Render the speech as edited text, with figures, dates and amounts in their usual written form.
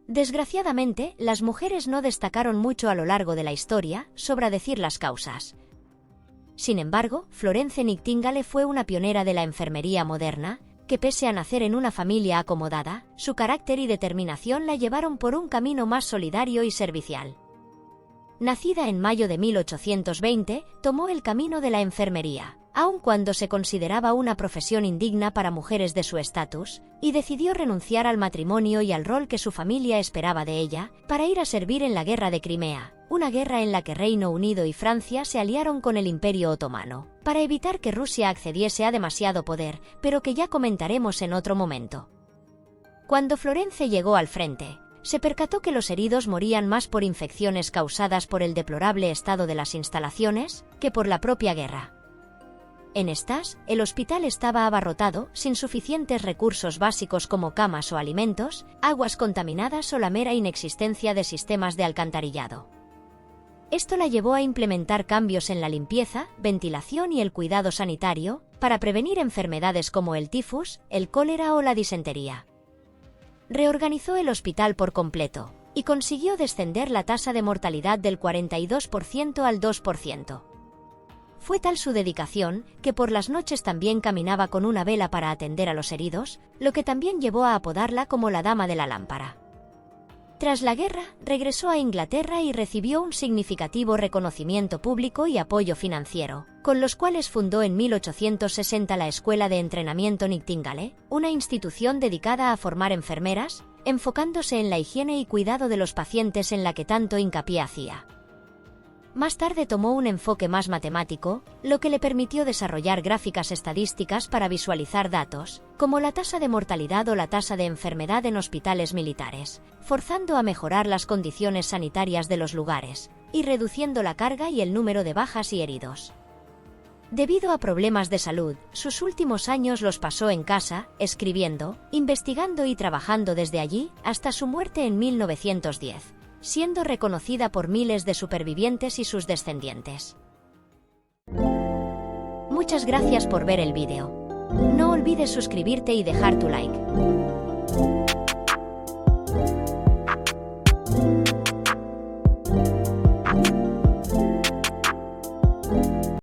Desgraciadamente, las mujeres no destacaron mucho a lo largo de la historia, sobra decir las causas. Sin embargo, Florence Nightingale fue una pionera de la enfermería moderna, que pese a nacer en una familia acomodada, su carácter y determinación la llevaron por un camino más solidario y servicial. Nacida en mayo de 1820, tomó el camino de la enfermería, aun cuando se consideraba una profesión indigna para mujeres de su estatus, y decidió renunciar al matrimonio y al rol que su familia esperaba de ella, para ir a servir en la Guerra de Crimea, una guerra en la que Reino Unido y Francia se aliaron con el Imperio Otomano, para evitar que Rusia accediese a demasiado poder, pero que ya comentaremos en otro momento. Cuando Florence llegó al frente, se percató que los heridos morían más por infecciones causadas por el deplorable estado de las instalaciones, que por la propia guerra. En estas, el hospital estaba abarrotado, sin suficientes recursos básicos como camas o alimentos, aguas contaminadas o la mera inexistencia de sistemas de alcantarillado. Esto la llevó a implementar cambios en la limpieza, ventilación y el cuidado sanitario, para prevenir enfermedades como el tifus, el cólera o la disentería. Reorganizó el hospital por completo, y consiguió descender la tasa de mortalidad del 42% al 2%. Fue tal su dedicación, que por las noches también caminaba con una vela para atender a los heridos, lo que también llevó a apodarla como la Dama de la Lámpara. Tras la guerra, regresó a Inglaterra y recibió un significativo reconocimiento público y apoyo financiero, con los cuales fundó en 1860 la Escuela de Entrenamiento Nightingale, una institución dedicada a formar enfermeras, enfocándose en la higiene y cuidado de los pacientes en la que tanto hincapié hacía. Más tarde tomó un enfoque más matemático, lo que le permitió desarrollar gráficas estadísticas para visualizar datos, como la tasa de mortalidad o la tasa de enfermedad en hospitales militares, forzando a mejorar las condiciones sanitarias de los lugares, y reduciendo la carga y el número de bajas y heridos. Debido a problemas de salud, sus últimos años los pasó en casa, escribiendo, investigando y trabajando desde allí, hasta su muerte en 1910. Siendo reconocida por miles de supervivientes y sus descendientes. Muchas gracias por ver el vídeo. No olvides suscribirte y dejar tu like.